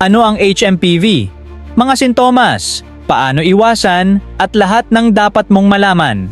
Ano ang HMPV? Mga sintomas, paano iwasan, at lahat ng dapat mong malaman.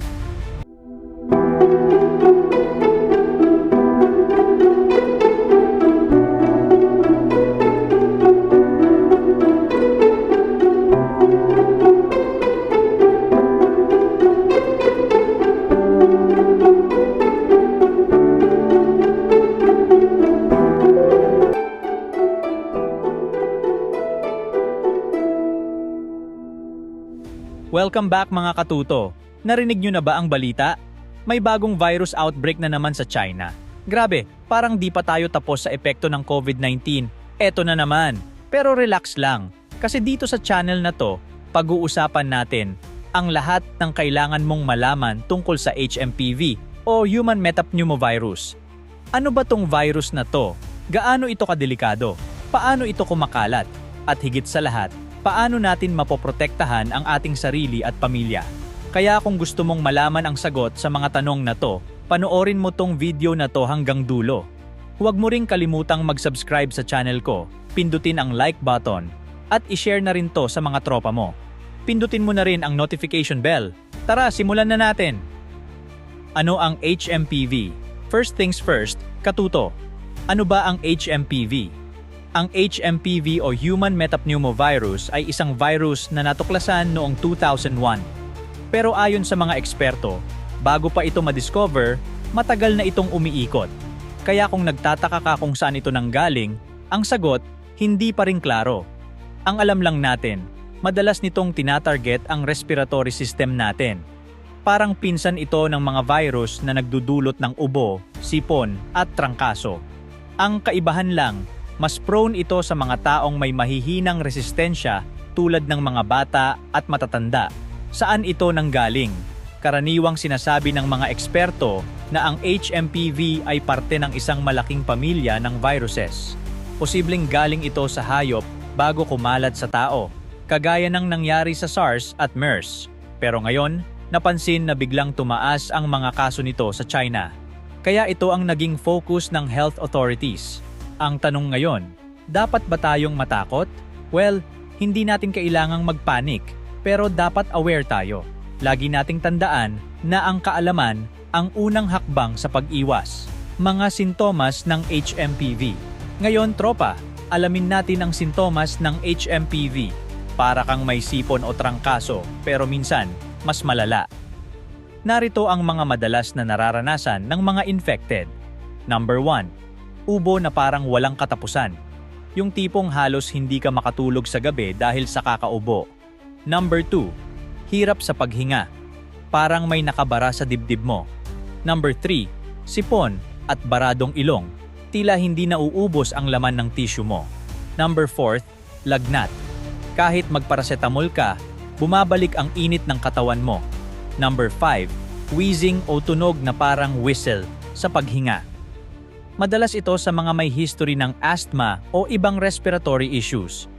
Welcome back mga katuto. Narinig nyo na ba ang balita? May bagong virus outbreak na naman sa China. Grabe, parang di pa tayo tapos sa epekto ng COVID-19. Eto na naman. Pero relax lang, kasi dito sa channel na to, pag-uusapan natin ang lahat ng kailangan mong malaman tungkol sa HMPV o Human Metapneumovirus. Ano ba tong virus na to? Gaano ito kadelikado? Paano ito kumakalat? At higit sa lahat, paano natin mapoprotektahan ang ating sarili at pamilya? Kaya kung gusto mong malaman ang sagot sa mga tanong na to, panoorin mo tong video na to hanggang dulo. Huwag mo ring kalimutang mag-subscribe sa channel ko, pindutin ang like button, at i-share na rin to sa mga tropa mo. Pindutin mo na rin ang notification bell. Tara, simulan na natin! Ano ang HMPV? First things first, katuto. Ano ba ang HMPV? Ang HMPV o Human Metapneumovirus ay isang virus na natuklasan noong 2001. Pero ayon sa mga eksperto, bago pa ito madiscover, matagal na itong umiikot. Kaya kung nagtataka ka kung saan ito nanggaling, ang sagot, hindi pa rin klaro. Ang alam lang natin, madalas nitong tinatarget ang respiratory system natin. Parang pinsan ito ng mga virus na nagdudulot ng ubo, sipon, at trangkaso. Ang kaibahan lang, mas prone ito sa mga taong may mahihinang resistensya tulad ng mga bata at matatanda. Saan ito nanggaling? Karaniwang sinasabi ng mga eksperto na ang HMPV ay parte ng isang malaking pamilya ng viruses. Posibleng galing ito sa hayop bago kumalat sa tao, kagaya ng nangyari sa SARS at MERS. Pero ngayon, napansin na biglang tumaas ang mga kaso nito sa China. Kaya ito ang naging focus ng health authorities. Ang tanong ngayon, dapat ba tayong matakot? Well, hindi natin kailangang magpanik, pero dapat aware tayo. Lagi nating tandaan na ang kaalaman ang unang hakbang sa pag-iwas. Mga sintomas ng HMPV. Ngayon, tropa, alamin natin ang sintomas ng HMPV. Para kang may sipon o trangkaso, pero minsan, mas malala. Narito ang mga madalas na nararanasan ng mga infected. Number 1. Ubo na parang walang katapusan. Yung tipong halos hindi ka makatulog sa gabi dahil sa kakaubo. Number 2. Hirap sa paghinga. Parang may nakabara sa dibdib mo. Number 3. Sipon at baradong ilong. Tila hindi nauubos ang laman ng tissue mo. Number 4. Lagnat. Kahit magparacetamol ka, bumabalik ang init ng katawan mo. Number 5. Wheezing o tunog na parang whistle sa paghinga. Madalas ito sa mga may history ng asthma o ibang respiratory issues.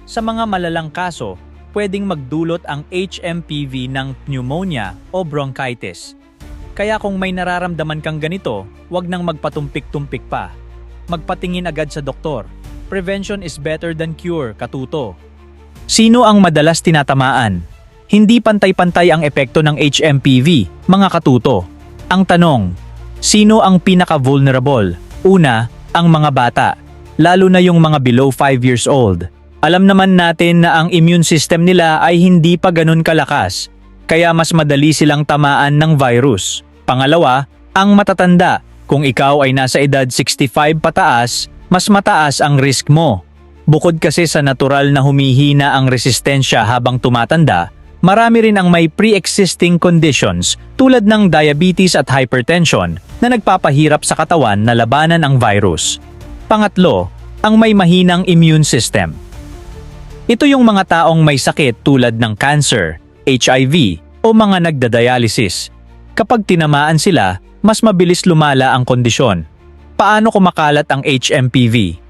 Sa mga malalang kaso, pwedeng magdulot ang HMPV ng pneumonia o bronchitis. Kaya kung may nararamdaman kang ganito, huwag nang magpatumpik-tumpik pa. Magpatingin agad sa doktor. Prevention is better than cure, katuto. Sino ang madalas tinatamaan? Hindi pantay-pantay ang epekto ng HMPV, mga katuto. Ang tanong, sino ang pinaka-vulnerable? Una, ang mga bata, lalo na yung mga below 5 years old. Alam naman natin na ang immune system nila ay hindi pa ganun kalakas, kaya mas madali silang tamaan ng virus. Pangalawa, ang matatanda. Kung ikaw ay nasa edad 65 pataas, mas mataas ang risk mo. Bukod kasi sa natural na humihina ang resistensya habang tumatanda, marami rin ang may pre-existing conditions tulad ng diabetes at hypertension na nagpapahirap sa katawan na labanan ang virus. Pangatlo, ang may mahinang immune system. Ito yung mga taong may sakit tulad ng cancer, HIV o mga nagdadialysis. Kapag tinamaan sila, mas mabilis lumala ang kondisyon. Paano kumakalat ang HMPV?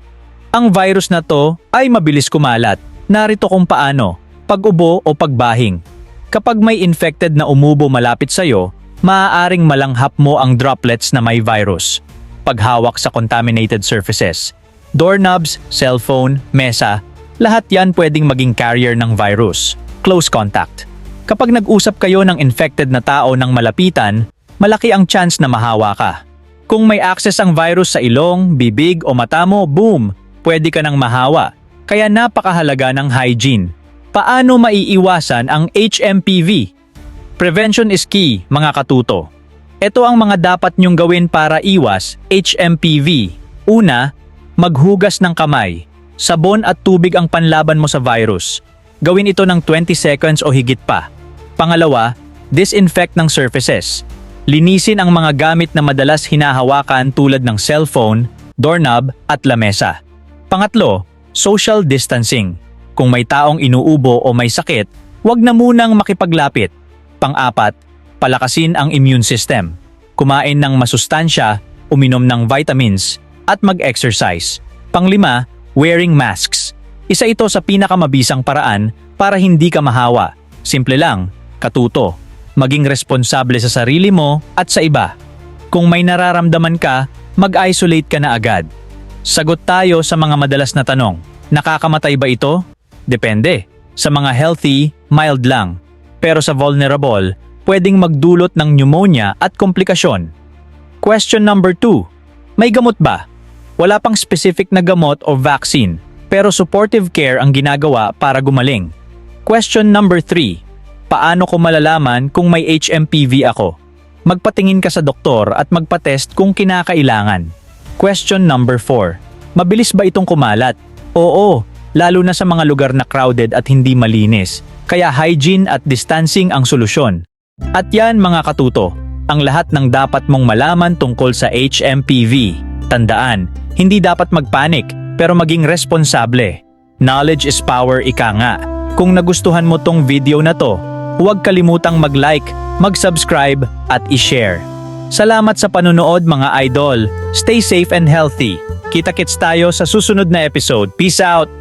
Ang virus na to ay mabilis kumalat. Narito kung paano. Pag-ubo o pagbahing. Kapag may infected na umubo malapit sa'yo, maaaring malanghap mo ang droplets na may virus. Paghawak sa contaminated surfaces. Doorknobs, cellphone, mesa, Lahat yan pwedeng maging carrier ng virus. Close contact. Kapag nag-usap kayo ng infected na tao ng malapitan, malaki ang chance na mahawa ka. Kung may access ang virus sa ilong, bibig o mata mo, boom, pwede ka nang mahawa. Kaya napakahalaga ng hygiene. Paano maiiwasan ang HMPV? Prevention is key, mga katuto. Ito ang mga dapat nyong gawin para iwas HMPV. Una, maghugas ng kamay. Sabon at tubig ang panlaban mo sa virus. Gawin ito ng 20 seconds o higit pa. Pangalawa, disinfect ng surfaces. Linisin ang mga gamit na madalas hinahawakan tulad ng cellphone, doorknob at lamesa. Pangatlo, social distancing. Kung may taong inuubo o may sakit, huwag na munang makipaglapit. Pang-apat, palakasin ang immune system. Kumain ng masustansya, uminom ng vitamins, at mag-exercise. Panglima, wearing masks. Isa ito sa pinakamabisang paraan para hindi ka mahawa. Simple lang, katuto. Maging responsable sa sarili mo at sa iba. Kung may nararamdaman ka, mag-isolate ka na agad. Sagot tayo sa mga madalas na tanong. Nakakamatay ba ito? Depende. Sa mga healthy, mild lang. Pero sa vulnerable, pwedeng magdulot ng pneumonia at komplikasyon. Question number 2. May gamot ba? Wala pang specific na gamot o vaccine, pero supportive care ang ginagawa para gumaling. Question number 3. Paano ko malalaman kung may HMPV ako? Magpatingin ka sa doktor at magpa-test kung kinakailangan. Question number 4. Mabilis ba itong kumalat? Oo, lalo na sa mga lugar na crowded at hindi malinis. Kaya hygiene at distancing ang solusyon. At yan mga katuto, ang lahat ng dapat mong malaman tungkol sa HMPV. Tandaan, hindi dapat magpanik pero maging responsable. Knowledge is power, ika nga. Kung nagustuhan mo tong video na to, huwag kalimutang mag-like, mag-subscribe at i-share. Salamat sa panonood mga idol. Stay safe and healthy. Kita-kits tayo sa susunod na episode. Peace out!